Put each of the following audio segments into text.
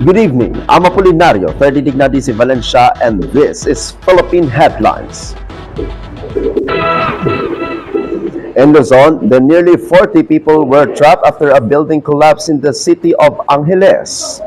Good evening, I'm Apolinario, 30 Dignadisi Valencia, and this is Philippine Headlines. In Luzon, the nearly 40 people were trapped after a building collapsed in the city of Angeles.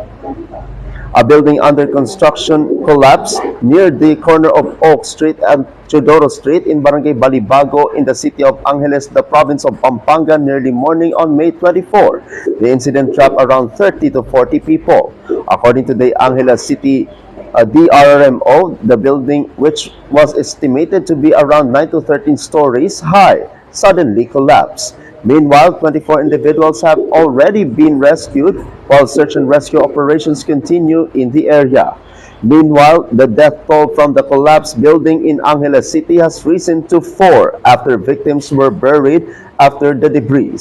A building under construction collapsed near the corner of Oak Street and Chodoro Street in Barangay Balibago in the city of Angeles, the province of Pampanga, nearly morning on May 24. The incident trapped around 30 to 40 people. According to the Angeles City DRMO, the building, which was estimated to be around 9 to 13 stories high, suddenly collapsed. Meanwhile, 24 individuals have already been rescued while search and rescue operations continue in the area. Meanwhile, the death toll from the collapsed building in Angeles City has risen to 4 after victims were buried after the debris.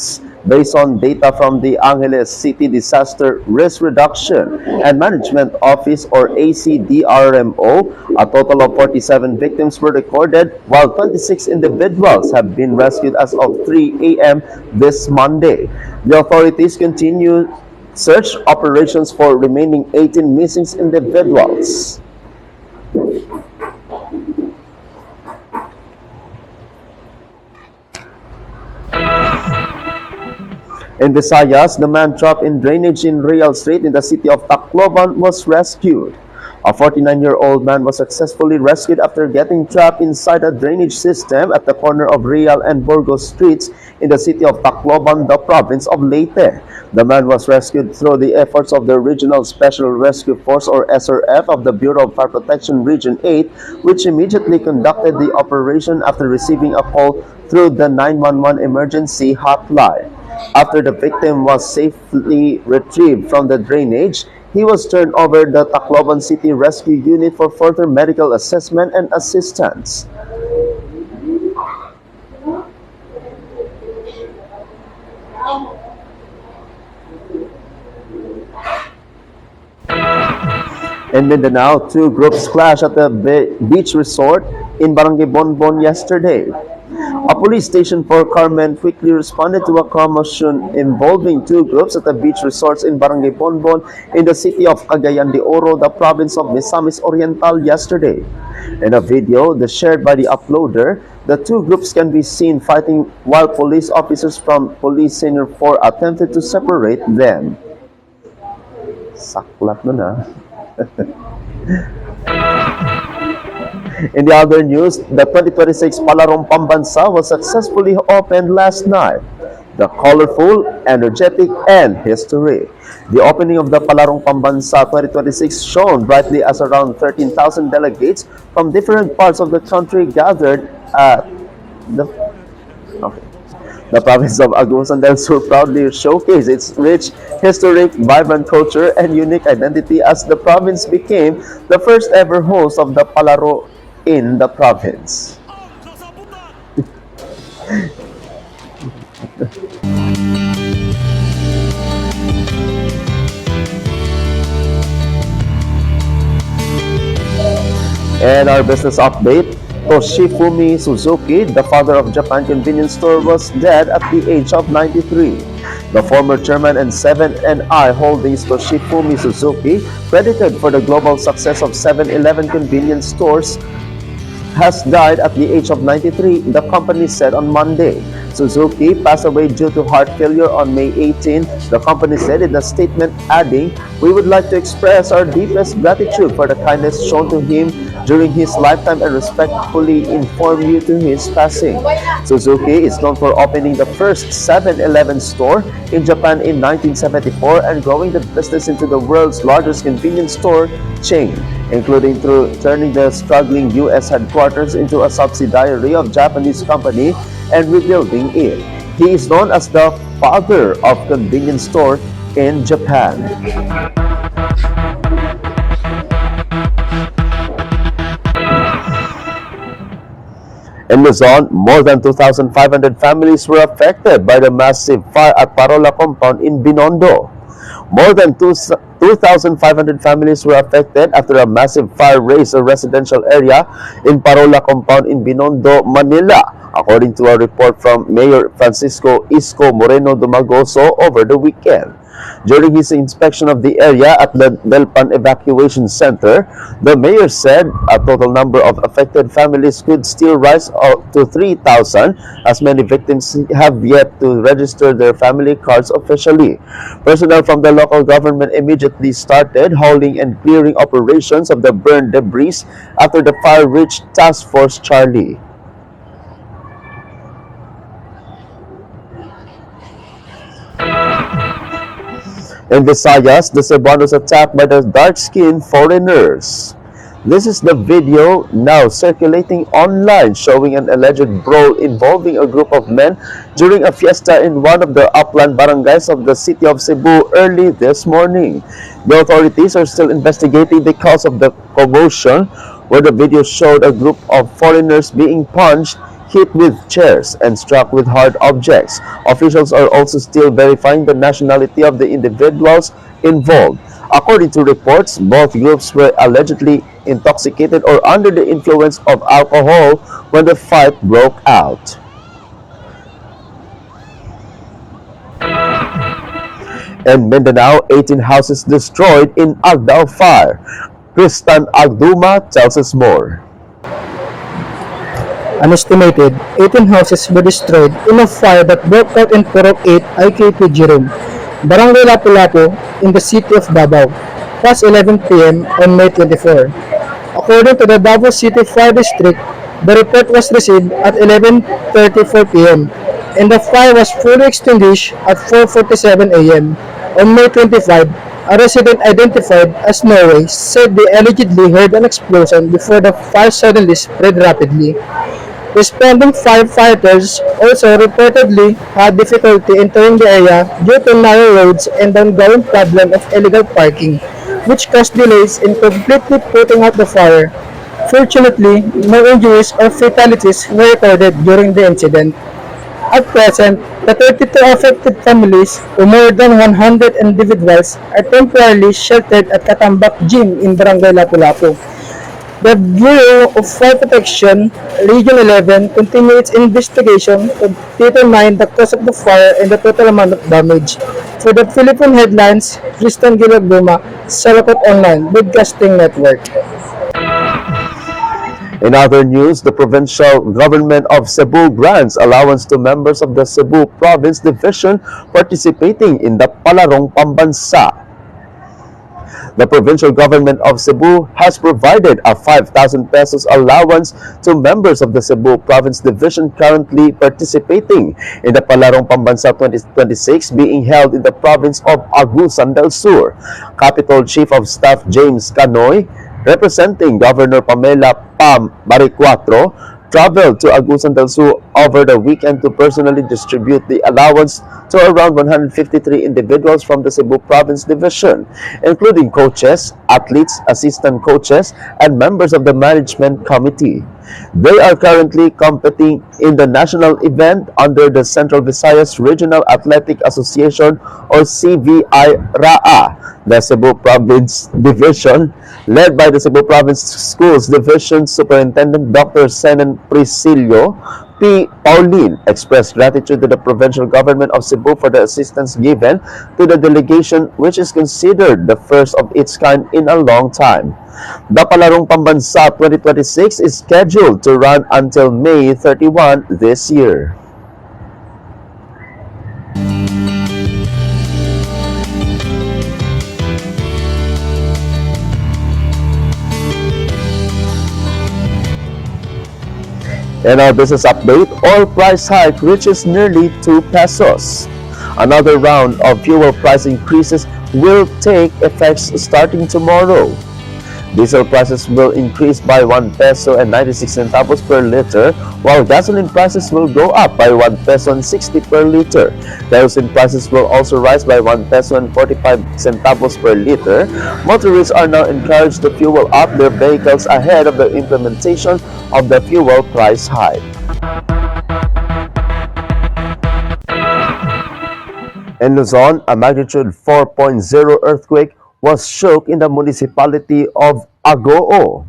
Based on data from the Angeles City Disaster Risk Reduction and Management Office, or ACDRMO, a total of 47 victims were recorded, while 26 individuals have been rescued as of 3 a.m. this Monday. The authorities continue search operations for remaining 18 missing individuals. In Visayas, the man trapped in drainage in Real Street in the city of Tacloban was rescued. A 49-year-old man was successfully rescued after getting trapped inside a drainage system at the corner of Real and Burgos Streets in the city of Tacloban, the province of Leyte. The man was rescued through the efforts of the Regional Special Rescue Force, or SRF, of the Bureau of Fire Protection Region 8, which immediately conducted the operation after receiving a call through the 911 emergency hotline. After the victim was safely retrieved from the drainage, he was turned over to the Tacloban City Rescue Unit for further medical assessment and assistance. In Mindanao, two groups clashed at the beach resort in Barangay Bonbon yesterday. A police station for Carmen quickly responded to a commotion involving two groups at the beach resorts in Barangay Bonbon in the city of Cagayan de Oro, the province of Misamis Oriental, yesterday. In a video shared by the uploader, the two groups can be seen fighting while police officers from Police Senior 4 attempted to separate them. Saklap nun ah. In the other news, the 2026 Palarong Pambansa was successfully opened last night. The colorful, energetic, and history. The opening of the Palarong Pambansa 2026 shone brightly as around 13,000 delegates from different parts of the country gathered at the province of Agusan del Sur proudly showcased its rich, historic, vibrant culture and unique identity as the province became the first ever host of the Palaro in the province. And our business update, Toshifumi Suzuki, the father of Japan convenience store, was dead at the age of 93. The former chairman and 7NI Holdings Toshifumi Suzuki, credited for the global success of 7-Eleven convenience stores, has died at the age of 93, the company said on Monday. Suzuki passed away due to heart failure on May 18, the company said in a statement, adding, "We would like to express our deepest gratitude for the kindness shown to him during his lifetime and respectfully inform you to his passing." Suzuki is known for opening the first 7-Eleven store in Japan in 1974 and growing the business into the world's largest convenience store chain, including through turning the struggling U.S. headquarters into a subsidiary of Japanese company and rebuilding it. He is known as the father of convenience store in Japan. In Luzon, more than 2,500 families were affected by the massive fire at Parola compound in Binondo. More than 2,500 families were affected after a massive fire razed a residential area in Parola compound in Binondo, Manila, according to a report from Mayor Francisco Isco Moreno Dumagoso over the weekend. During his inspection of the area at the Delpan Evacuation Center, the mayor said a total number of affected families could still rise up to 3,000, as many victims have yet to register their family cards officially. Personnel from the local government immediately started hauling and clearing operations of the burned debris after the fire reached Task Force Charlie. In Visayas, the Cebuanos attacked by the dark-skinned foreigners. This is the video now circulating online showing an alleged brawl involving a group of men during a fiesta in one of the upland barangays of the city of Cebu early this morning. The authorities are still investigating the cause of the commotion, where the video showed a group of foreigners being punched, hit with chairs, and struck with hard objects. Officials are also still verifying the nationality of the individuals involved. According to reports, both groups were allegedly intoxicated or under the influence of alcohol when the fight broke out. In Mindanao, 18 houses destroyed in Agdao fire. Kristan Agduma tells us more. An estimated 18 houses were destroyed in a fire that broke out in Purok 8 IKP Jerome, Barangay Lapu-Lapu in the city of Davao, past 11 p.m. on May 24. According to the Davao City Fire District, the report was received at 11:34 p.m. and the fire was fully extinguished at 4:47 a.m. On May 25, a resident identified as Norway said they allegedly heard an explosion before the fire suddenly spread rapidly. Responding firefighters also reportedly had difficulty entering the area due to narrow roads and the ongoing problem of illegal parking, which caused delays in completely putting out the fire. Fortunately, no injuries or fatalities were recorded during the incident. At present, the 32 affected families, with more than 100 individuals, are temporarily sheltered at Katambak Gym in Barangay Lapu-Lapu. The Bureau of Fire Protection, Region 11, continues its investigation to determine the cause of the fire and the total amount of damage. For the Philippine Headlines, Tristan Gilaguma, Salakot Online Broadcasting Network. In other news, the provincial government of Cebu grants allowance to members of the Cebu Province Division participating in the Palarong Pambansa. The provincial government of Cebu has provided a 5,000 pesos allowance to members of the Cebu Province Division currently participating in the Palarong Pambansa 2026 being held in the province of Agusan del Sur. Capital Chief of Staff James Canoy, representing Governor Pamela Pam Maricuatro, traveled to Agusan del Sur over the weekend to personally distribute the allowance to around 153 individuals from the Cebu Province Division, including coaches, athletes, assistant coaches, and members of the management committee. They are currently competing in the national event under the Central Visayas Regional Athletic Association or CVI-RAA. The Cebu Province Division, led by the Cebu Province Schools Division Superintendent Dr. Senan Priscilio P. Pauline, expressed gratitude to the provincial government of Cebu for the assistance given to the delegation, which is considered the first of its kind in a long time. The Palarong Pambansa 2026 is scheduled to run until May 31 this year. In our business update, oil price hike reaches nearly 2 pesos. Another round of fuel price increases will take effect starting tomorrow. Diesel prices will increase by 1 peso and 96 centavos per liter, while gasoline prices will go up by 1 peso and 60 per liter. Kerosene prices will also rise by 1 peso and 45 centavos per liter. Motorists are now encouraged to fuel up their vehicles ahead of the implementation of the fuel price hike. In Luzon, a magnitude 4.0 earthquake was shook in the municipality of Agoo.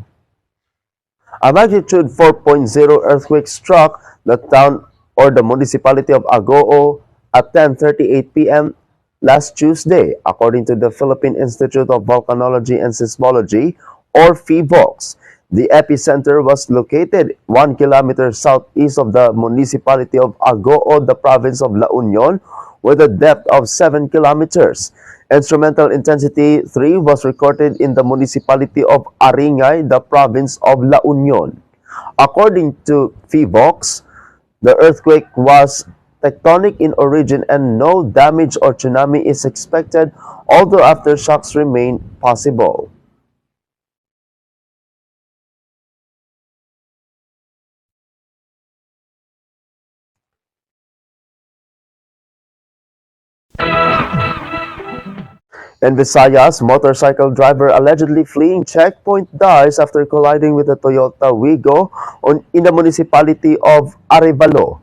A magnitude 4.0 earthquake struck the town or the municipality of Agoo at 10:38 p.m. last Tuesday, according to the Philippine Institute of Volcanology and Seismology, or PHIVOLCS. The epicenter was located 1 kilometer southeast of the municipality of Agoo, the province of La Union, with a depth of 7 kilometers. Instrumental intensity 3 was recorded in the municipality of Aringay, the province of La Union. According to PHIVOLCS, the earthquake was tectonic in origin and no damage or tsunami is expected, although aftershocks remain possible. In Visayas, motorcycle driver allegedly fleeing checkpoint dies after colliding with a Toyota Wigo in the municipality of Arevalo.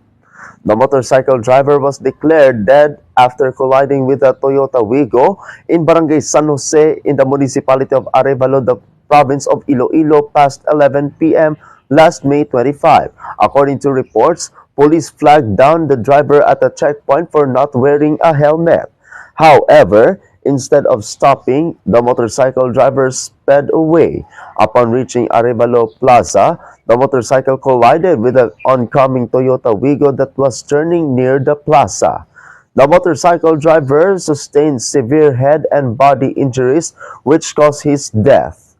The motorcycle driver was declared dead after colliding with a Toyota Wigo in Barangay San Jose in the municipality of Arevalo, the province of Iloilo, past 11 p.m. last May 25. According to reports, police flagged down the driver at a checkpoint for not wearing a helmet. However, instead of stopping, the motorcycle driver sped away. Upon reaching Arevalo Plaza, the motorcycle collided with an oncoming Toyota Wigo that was turning near the plaza. The motorcycle driver sustained severe head and body injuries, which caused his death.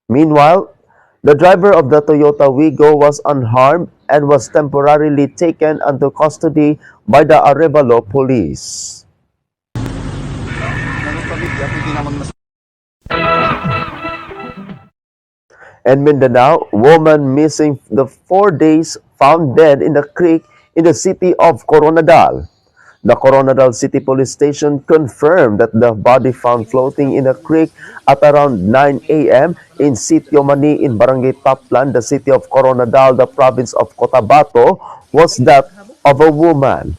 Meanwhile, the driver of the Toyota Wigo was unharmed and was temporarily taken into custody by the Arevalo police. In Mindanao, woman missing the 4 days found dead in the creek in the city of Coronadal. The Coronadal City Police Station confirmed that the body found floating in a creek at around 9 a.m. in Sitio Mani in Barangay Taplan, the city of Coronadal, the province of Cotabato, was that of a woman.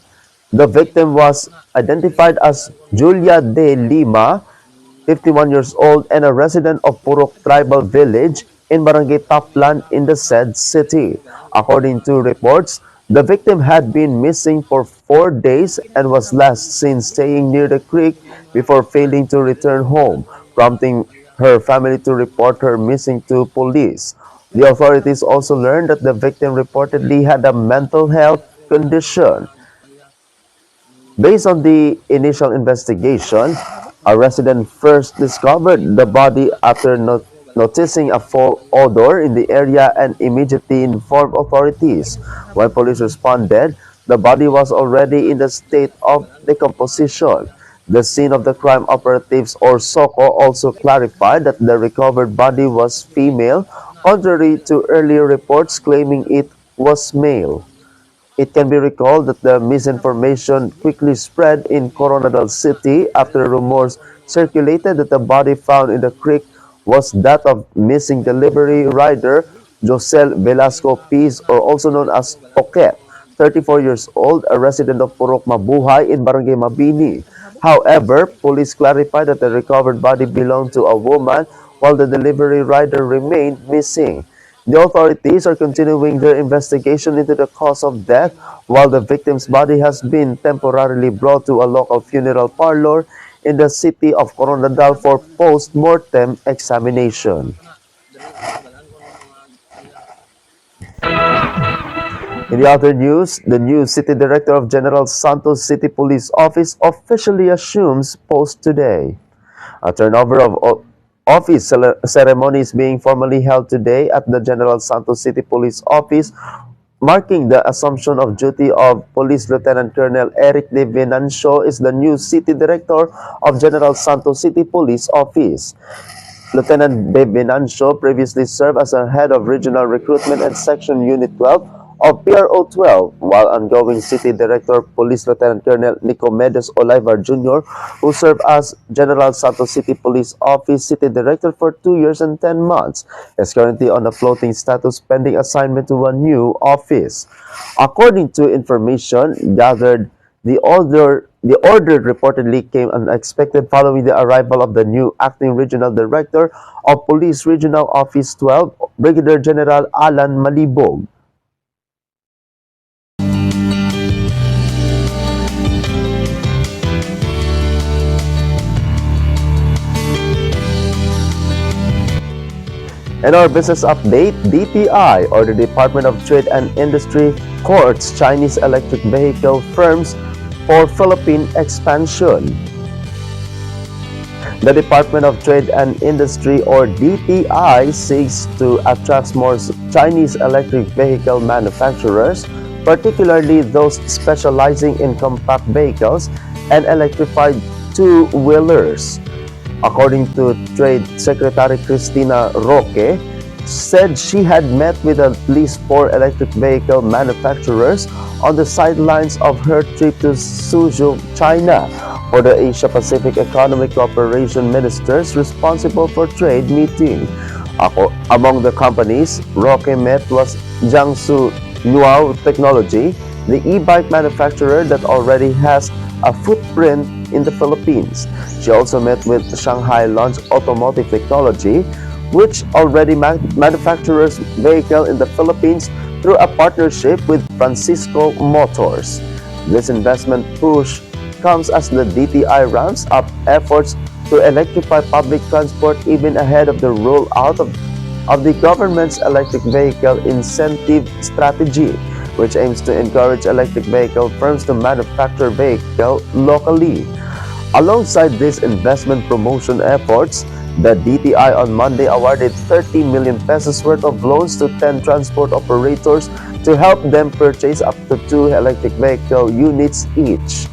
The victim was identified as Julia de Lima, 51 years old and a resident of Purok Tribal Village in Barangay Taplan in the said city. According to reports, the victim had been missing for 4 days and was last seen staying near the creek before failing to return home, prompting her family to report her missing to police. The authorities also learned that the victim reportedly had a mental health condition. Based on the initial investigation, a resident first discovered the body after noticing a foul odor in the area and immediately informed authorities. When police responded, the body was already in the state of decomposition. The scene of the crime operatives, or SOCO, also clarified that the recovered body was female, contrary to earlier reports claiming it was male. It can be recalled that the misinformation quickly spread in Coronadal City after rumors circulated that the body found in the creek was that of missing delivery rider Josel Velasco Piz, or also known as Oket, 34 years old, a resident of Purok Mabuhay in Barangay Mabini. However, police clarified that the recovered body belonged to a woman while the delivery rider remained missing. The authorities are continuing their investigation into the cause of death, while the victim's body has been temporarily brought to a local funeral parlor in the city of Coronadal for post-mortem examination. In the other news, the new city director of General Santos City Police Office officially assumes post today. A turnover of office ceremony is being formally held today at the General Santos City Police Office, marking the assumption of duty of Police Lieutenant Colonel Eric De Venancio is the new city director of General Santos City Police Office. Lieutenant De Venancio previously served as a head of regional recruitment and section Unit 12 of PRO 12, while ongoing City Director Police Lieutenant Colonel Nicomedes Olivar Jr., who served as General Santos City Police Office City Director for 2 years and 10 months, is currently on a floating status pending assignment to a new office. According to information gathered, the order reportedly came unexpected following the arrival of the new acting regional director of Police Regional Office 12, Brigadier General Alan Malibog. In our business update, DTI, or the Department of Trade and Industry, courts Chinese electric vehicle firms for Philippine expansion. The Department of Trade and Industry, or DTI, seeks to attract more Chinese electric vehicle manufacturers, particularly those specializing in compact vehicles and electrified two-wheelers. According to Trade Secretary Cristina Roque, said she had met with at least 4 electric vehicle manufacturers on the sidelines of her trip to Suzhou, China, for the Asia-Pacific Economic Cooperation Ministers responsible for trade meeting. Among the companies Roque met was Jiangsu Luo Technology, the e-bike manufacturer that already has a footprint in the Philippines. She also met with Shanghai Launch Automotive Technology, which already manufactures vehicle in the Philippines through a partnership with Francisco Motors. This investment push comes as the DTI ramps up efforts to electrify public transport even ahead of the rollout of the government's electric vehicle incentive strategy, which aims to encourage electric vehicle firms to manufacture vehicles locally. Alongside these investment promotion efforts, the DTI on Monday awarded 30 million pesos worth of loans to 10 transport operators to help them purchase up to 2 electric vehicle units each.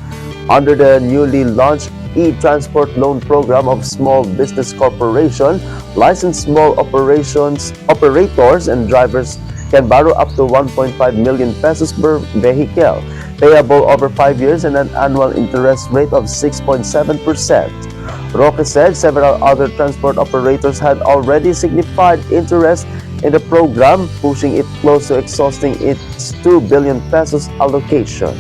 Under the newly launched e-transport loan program of Small Business Corporation, licensed small operators and drivers can borrow up to 1.5 million pesos per vehicle, payable over 5 years and an annual interest rate of 6.7%. Roque said several other transport operators had already signified interest in the program, pushing it close to exhausting its 2 billion pesos allocation.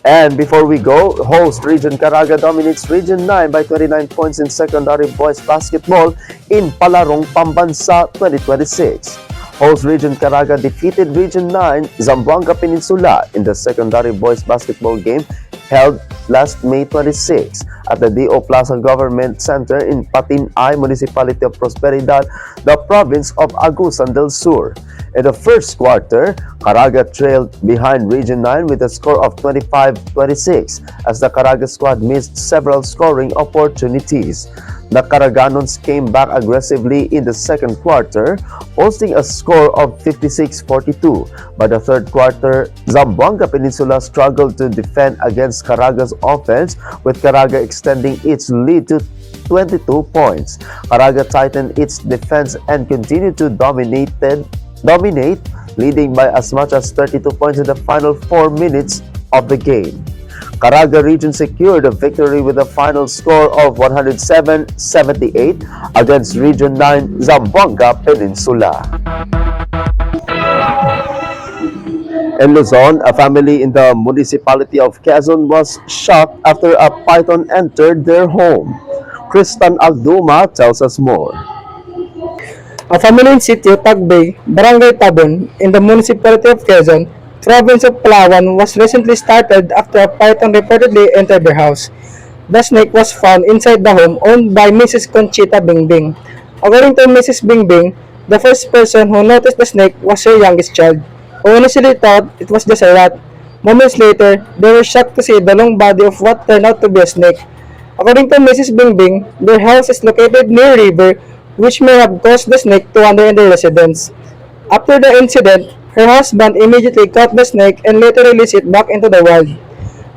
And before we go, host Region Caraga dominates Region 9 by 29 points in secondary boys basketball in Palarong Pambansa 2026. Host Region Caraga defeated Region 9 Zamboanga Peninsula in the secondary boys basketball game held last May 26 at the D.O. Plaza Government Center in Patinay, Municipality of Prosperidad, the province of Agusan del Sur. In the first quarter, Caraga trailed behind Region 9 with a score of 25-26 as the Caraga squad missed several scoring opportunities. The Caraganons came back aggressively in the second quarter, posting a score of 56-42. By the third quarter, Zamboanga Peninsula struggled to defend against Caraga's offense, with Caraga extending its lead to 22 points. Caraga tightened its defense and continued to dominate, leading by as much as 32 points in the final 4 minutes of the game. Caraga region secured a victory with a final score of 107-78 against Region 9 Zamboanga Peninsula. In Luzon, a family in the municipality of Quezon was shocked after a python entered their home. Kristan Agduma tells us more. A family in City of Tagbay, Barangay Tabon, in the municipality of Quezon, province of Palawan, was recently startled after a python reportedly entered their house. The snake was found inside the home owned by Mrs. Conchita Bingbing. According to Mrs. Bingbing, the first person who noticed the snake was her youngest child, who initially thought it was just a rat. Moments later, they were shocked to see the long body of what turned out to be a snake. According to Mrs. Bingbing, their house is located near a river, which may have caused the snake to wander in their residence. After the incident, her husband immediately caught the snake and later released it back into the wild.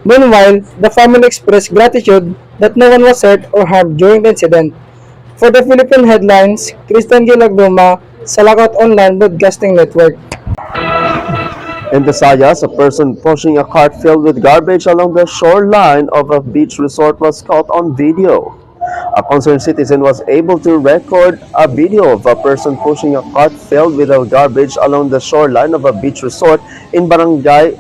Meanwhile, the family expressed gratitude that no one was hurt or harmed during the incident. For the Philippine Headlines, Kristan Gilagduma, Salakot Online Broadcasting Network. In Visayas, a person pushing a cart filled with garbage along the shoreline of a beach resort was caught on video. A concerned citizen was able to record a video of a person pushing a cart filled with garbage along the shoreline of a beach resort in Barangay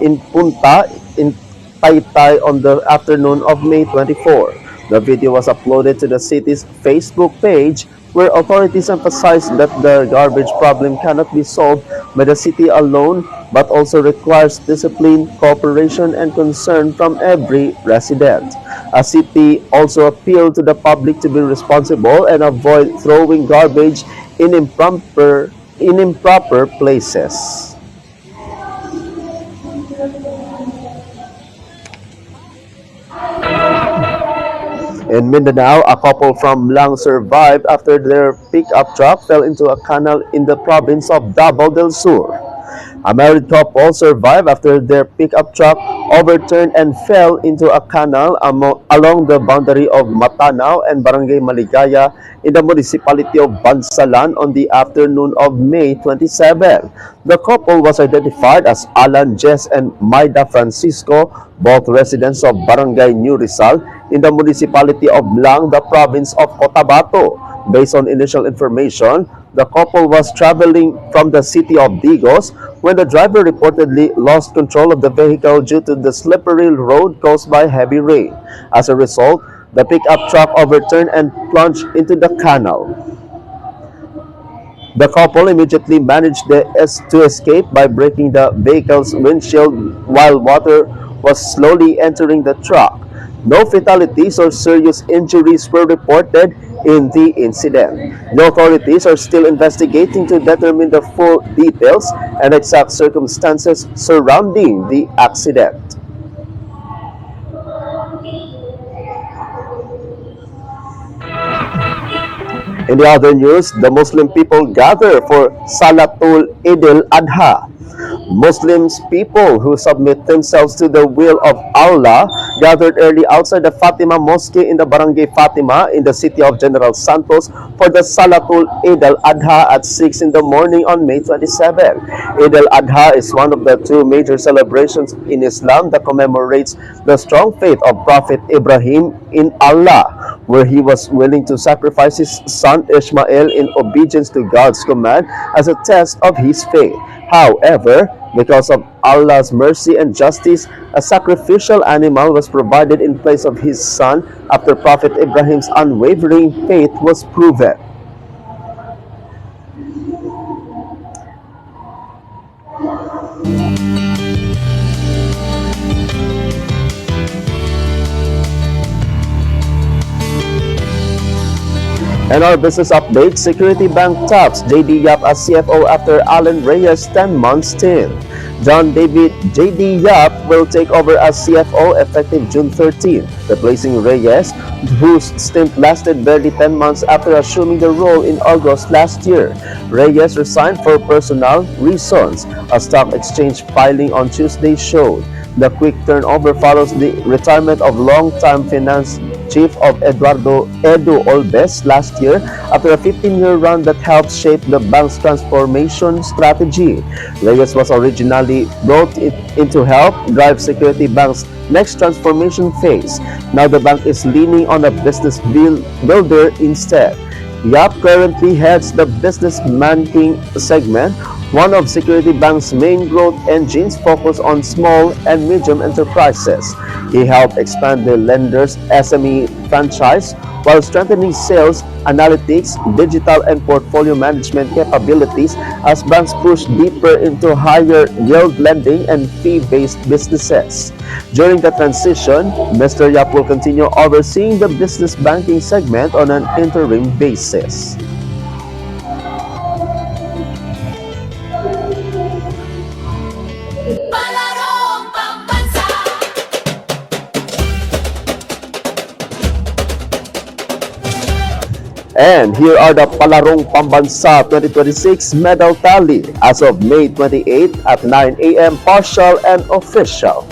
in Punta in Taytay on the afternoon of May 24. The video was uploaded to the city's Facebook page, where authorities emphasized that the garbage problem cannot be solved by the city alone but also requires discipline, cooperation, and concern from every resident. A city also appealed to the public to be responsible and avoid throwing garbage in improper places. In Mindanao, a couple from Lang survived after their pickup truck fell into a canal in the province of Davao del Sur. A married couple survived after their pickup truck overturned and fell into a canal along the boundary of Matanao and Barangay Maligaya in the municipality of Bansalan on the afternoon of May 27. The couple was identified as Alan Jess and Maida Francisco, both residents of Barangay New Rizal in the municipality of Lang, the province of Cotabato. Based on initial information, the couple was traveling from the city of Digos when the driver reportedly lost control of the vehicle due to the slippery road caused by heavy rain. As a result, the pickup truck overturned and plunged into the canal. The couple immediately managed to escape by breaking the vehicle's windshield while water was slowly entering the truck. No fatalities or serious injuries were reported in the incident. The authorities are still investigating to determine the full details and exact circumstances surrounding the accident. In the other news, the Muslim people gather for Salatul Idil Adha. Muslims people who submit themselves to the will of Allah gathered early outside the Fatima Mosque in the Barangay Fatima in the city of General Santos for the Salatul Eid al-Adha at 6 in the morning on May 27. Eid al-Adha is one of the two major celebrations in Islam that commemorates the strong faith of Prophet Ibrahim in Allah, where he was willing to sacrifice his son Ishmael in obedience to God's command as a test of his faith. However, because of Allah's mercy and justice, a sacrificial animal was provided in place of his son after Prophet Ibrahim's unwavering faith was proven. And our business update, Security Bank tops JD Yap as CFO after Alan Reyes' 10-month stint. John David JD Yap will take over as CFO effective June 13, replacing Reyes, whose stint lasted barely 10 months after assuming the role in August last year. Reyes resigned for personal reasons, a stock exchange filing on Tuesday showed. The quick turnover follows the retirement of longtime finance chief of Edu Olbes last year after a 15-year run that helped shape the bank's transformation strategy. Reyes was originally brought in to help drive Security Bank's next transformation phase. Now the bank is leaning on a business builder instead. Yap currently heads the business banking segment, one of Security Bank's main growth engines focused on small and medium enterprises. He helped expand the lender's SME franchise while strengthening sales, analytics, digital and portfolio management capabilities as banks push deeper into higher yield lending and fee-based businesses. During the transition, Mr. Yap will continue overseeing the business banking segment on an interim basis. And here are the Palarong Pambansa 2026 medal tally as of May 28 at 9 a.m. partial and official.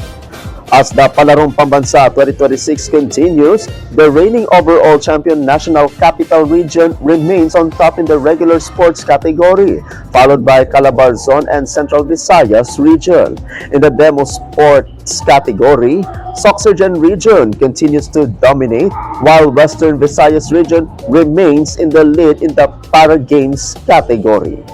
As the Palarong Pambansa 2026 continues, the reigning overall champion National Capital Region remains on top in the regular sports category, followed by Calabarzon and Central Visayas region. In the demo sports category, Soxergen region continues to dominate, while Western Visayas region remains in the lead in the Para Games category.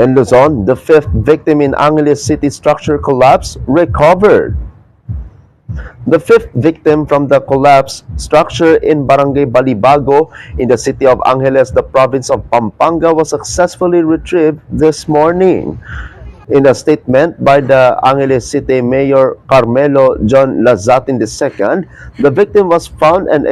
In Luzon, the fifth victim in Angeles City structure collapse recovered. The fifth victim from the collapsed structure in Barangay Balibago in the city of Angeles, the province of Pampanga, was successfully retrieved this morning. In a statement by the Angeles City Mayor Carmelo John Lazatin II, the victim was found and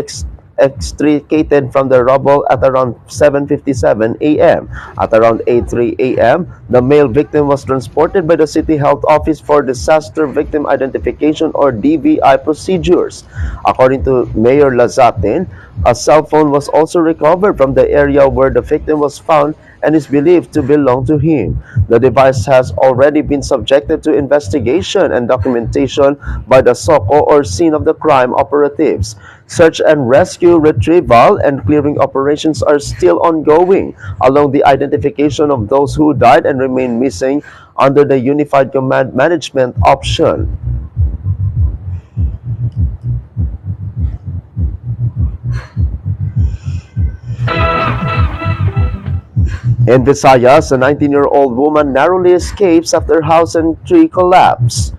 extricated from the rubble at around 7:57 a.m. At around 8:03 a.m., the male victim was transported by the City Health Office for Disaster Victim Identification or DVI procedures. According to Mayor Lazatin, a cell phone was also recovered from the area where the victim was found and is believed to belong to him. The device has already been subjected to investigation and documentation by the SOCO or scene of the crime operatives. Search and rescue, retrieval, and clearing operations are still ongoing, along the identification of those who died and remain missing under the Unified Command Management option. In Visayas, a 19-year-old woman narrowly escapes after house and tree collapse.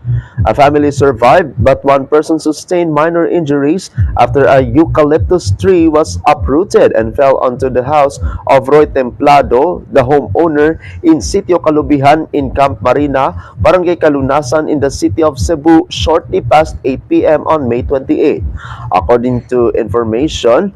A family survived, but one person sustained minor injuries after a eucalyptus tree was uprooted and fell onto the house of Roy Templado, the homeowner in Sitio Kalubihan in Camp Marina, Barangay Kalunasan in the city of Cebu shortly past 8 p.m. on May 28. According to information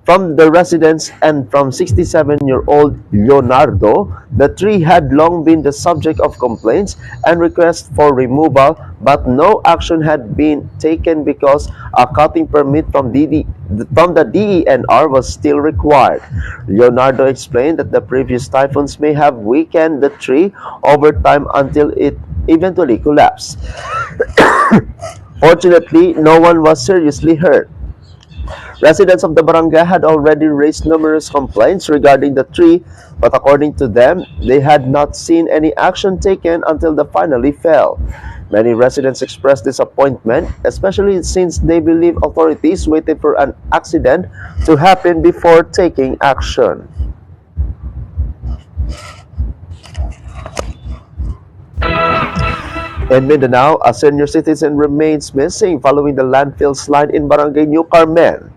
from the residents and from 67-year-old Leonardo, the tree had long been the subject of complaints and requests for removal, but no action had been taken because a cutting permit from the DENR was still required. Leonardo explained that the previous typhoons may have weakened the tree over time until it eventually collapsed. Fortunately, no one was seriously hurt. Residents of the barangay had already raised numerous complaints regarding the tree, but according to them, they had not seen any action taken until the finally fell. Many residents expressed disappointment, especially since they believe authorities waited for an accident to happen before taking action. In Mindanao, a senior citizen remains missing following the landfill slide in Barangay New Carmen.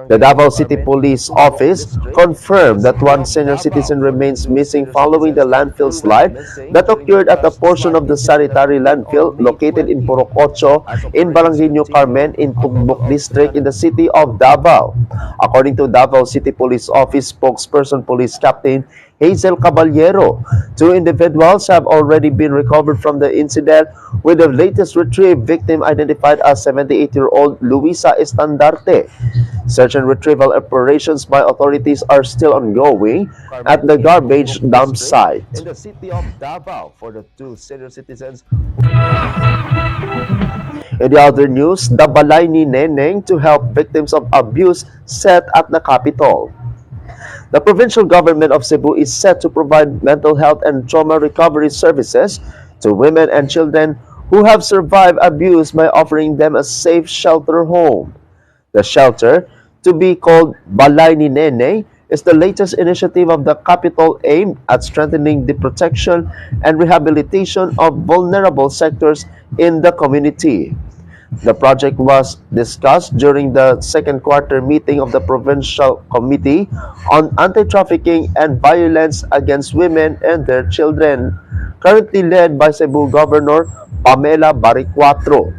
The Davao City Police Office confirmed that one senior citizen remains missing following the landfill slide that occurred at a portion of the sanitary landfill located in Purok Ocho in Barangay New Carmen in Tugbok District in the city of Davao. According to Davao City Police Office spokesperson Police Captain Hazel Caballero, two individuals have already been recovered from the incident, with the latest retrieved victim identified as 78-year-old Luisa Estandarte. Search and retrieval operations by authorities are still ongoing at the garbage dump site. In the city of Davao for the two senior citizens. In the other news, the Balay ni Neneng to help victims of abuse set at the capital. The provincial government of Cebu is set to provide mental health and trauma recovery services to women and children who have survived abuse by offering them a safe shelter home. The shelter, to be called Balay ni Nene, is the latest initiative of the capital aimed at strengthening the protection and rehabilitation of vulnerable sectors in the community. The project was discussed during the second quarter meeting of the Provincial Committee on Anti-Trafficking and Violence Against Women and their Children, currently led by Cebu Governor Pamela Baricuatro.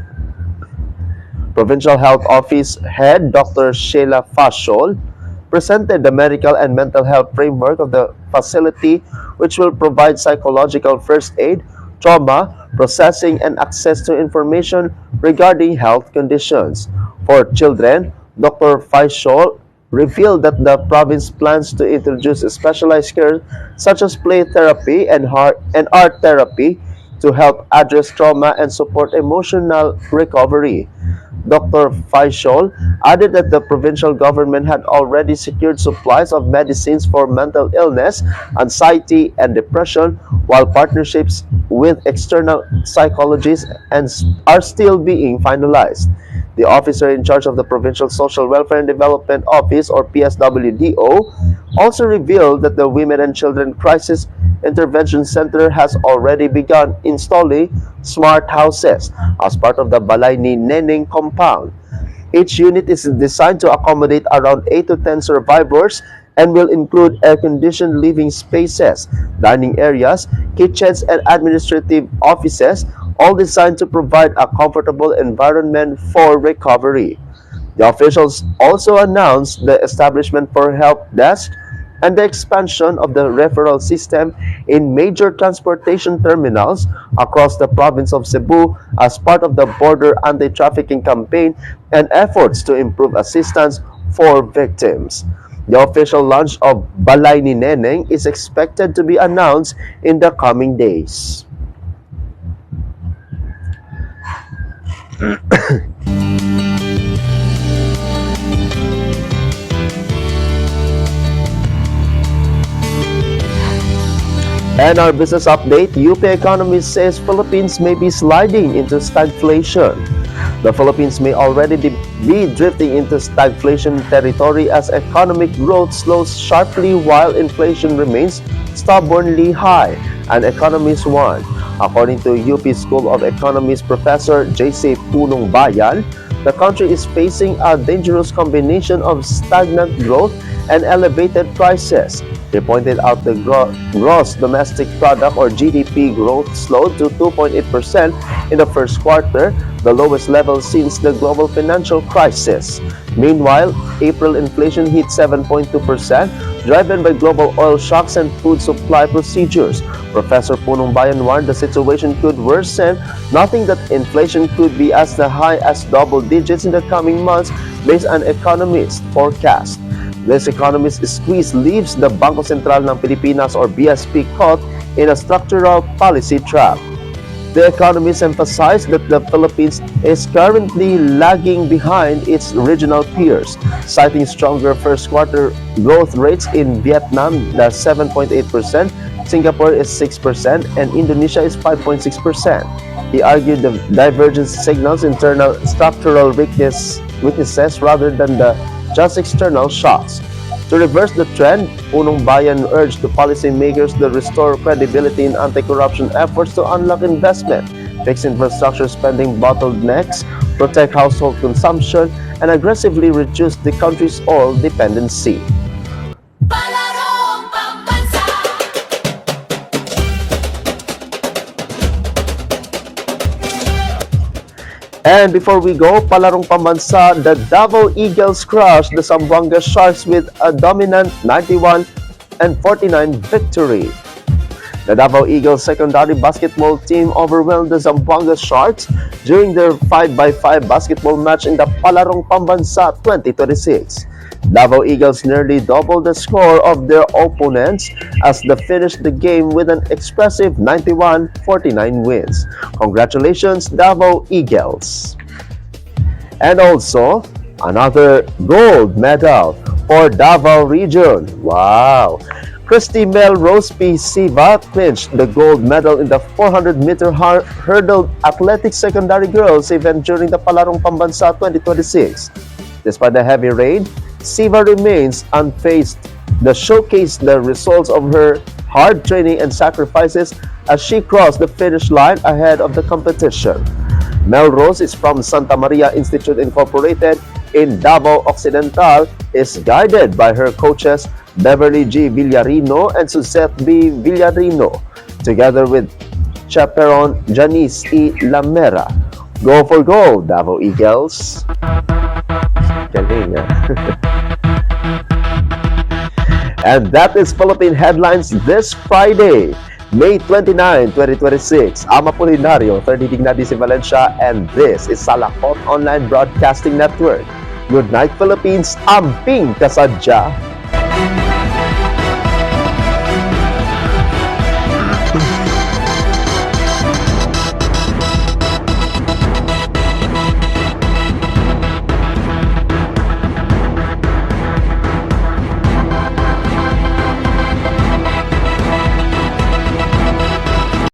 Provincial Health Office Head Dr. Sheila Fashol presented the medical and mental health framework of the facility, which will provide psychological first aid, trauma, processing, and access to information regarding health conditions. For children, Dr. Faisal revealed that the province plans to introduce specialized care such as play therapy and art therapy to help address trauma and support emotional recovery. Dr. Faisal added that the provincial government had already secured supplies of medicines for mental illness, anxiety, and depression, while partnerships with external psychologists are still being finalized. The officer in charge of the Provincial Social Welfare and Development Office, or PSWDO, also revealed that the Women and Children Crisis Intervention Center has already begun installing smart houses as part of the Balay ni Neneng compound. Each unit is designed to accommodate around 8 to 10 survivors and will include air-conditioned living spaces, dining areas, kitchens, and administrative offices, all designed to provide a comfortable environment for recovery. The officials also announced the establishment for help desk and the expansion of the referral system in major transportation terminals across the province of Cebu as part of the border anti-trafficking campaign and efforts to improve assistance for victims. The official launch of Balay ni Neneng is expected to be announced in the coming days. And our business update, UP Economist says Philippines may be sliding into stagflation. The Philippines may already be drifting into stagflation territory as economic growth slows sharply while inflation remains stubbornly high, an economist warned. According to UP School of Economics Professor J.C. Punong Bayan, the country is facing a dangerous combination of stagnant growth and elevated prices. He pointed out the gross domestic product or GDP growth slowed to 2.8% in the first quarter, the lowest level since the global financial crisis. Meanwhile, April inflation hit 7.2%, driven by global oil shocks and food supply procedures. Professor Punong Bayan warned the situation could worsen, noting that inflation could be as high as double digits in the coming months based on economists' forecast. This economist squeeze leaves the Bangko Sentral ng Pilipinas or BSP caught in a structural policy trap. The economist emphasized that the Philippines is currently lagging behind its regional peers, citing stronger first quarter growth rates in Vietnam, that's 7.8%, Singapore is 6%, and Indonesia is 5.6%. He argued the divergence signals internal structural weaknesses rather than just external shocks. To reverse the trend, Punong Bayan urged the policymakers to restore credibility in anti-corruption efforts to unlock investment, fix infrastructure spending bottlenecks, protect household consumption, and aggressively reduce the country's oil dependency. And before we go, palarong pambansa, the Davao Eagles crushed the Zamboanga Sharks with a dominant 91-49 victory. The Davao Eagles secondary basketball team overwhelmed the Zamboanga Sharks during their 5x5 basketball match in the Palarong Pambansa 2026. Davao Eagles nearly doubled the score of their opponents as they finished the game with an expressive 91-49 wins. Congratulations, Davao Eagles! And also, another gold medal for Davao region. Wow! Christy Mel Rose P. Siva clinched the gold medal in the 400-meter hurdle athletics secondary girls event during the Palarong Pambansa 2026. Despite the heavy rain, Siva remains unfazed to showcase the results of her hard training and sacrifices as she crossed the finish line ahead of the competition. Melrose is from Santa Maria Institute Incorporated in Davao Occidental, is guided by her coaches Beverly G. Villarino and Suzette B. Villarino, together with chaperone Janice E. Lamera. Go for gold, Davao Eagles! Galing, And that is Philippine Headlines this Friday, May 29, 2026. I'm Apolinario, 30 Dignity si Valencia, and this is Salakot Online Broadcasting Network. Good night, Philippines. Amping kasadya!